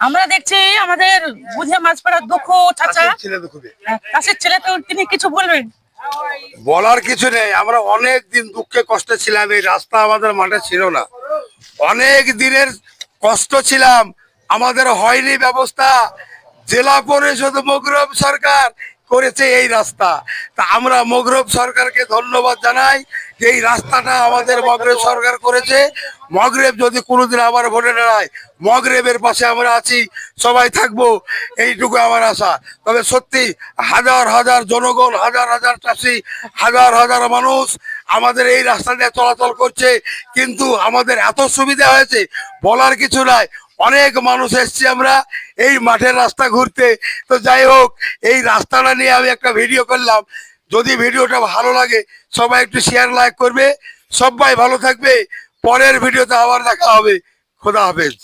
আমরা দেখছি আমাদের বুঝে মাঝপাড়ার দুঃখ চাচা কাছের ছেলে, তো তিনি কিছু বলবেন? বলার কিছু নেই, আমরা অনেক দিন দুঃখে কষ্টে ছিলাম। এই রাস্তা আমাদের মাঠে ছিল না, অনেক দিনের কষ্ট ছিলাম, আমাদের হয়নি ব্যবস্থা। জেলা পরিষদ মগরব সরকার করেছে এই রাস্তা, তা আমরা মগরব সরকারকে ধন্যবাদ জানাই যে এই রাস্তাটা আমাদের মগরব সরকার করেছে। মগরেব যদি কোনোদিন আবার ভোটে দাঁড়ায়, মগরেবের পাশে আমরা আছি, সবাই থাকবো, এইটুকু আমার আশা। তবে সত্যি হাজার হাজার জনগণ, হাজার হাজার চাষি, হাজার হাজার মানুষ আমাদের এই রাস্তা দিয়ে চলাচল করছে, কিন্তু আমাদের এত সুবিধা হয়েছে বলার কিছু নাই। অনেক মানুষ এসছি আমরা এই মাঠের রাস্তা ঘুরতে। তো যাই হোক, এই রাস্তাটা নিয়ে আমি একটা ভিডিও করলাম। যদি ভিডিওটা ভালো লাগে সবাই একটু শেয়ার লাইক করবে। সবাই ভালো থাকবে, পরের ভিডিওতে আবার দেখা হবে। খোদা হাফেজ।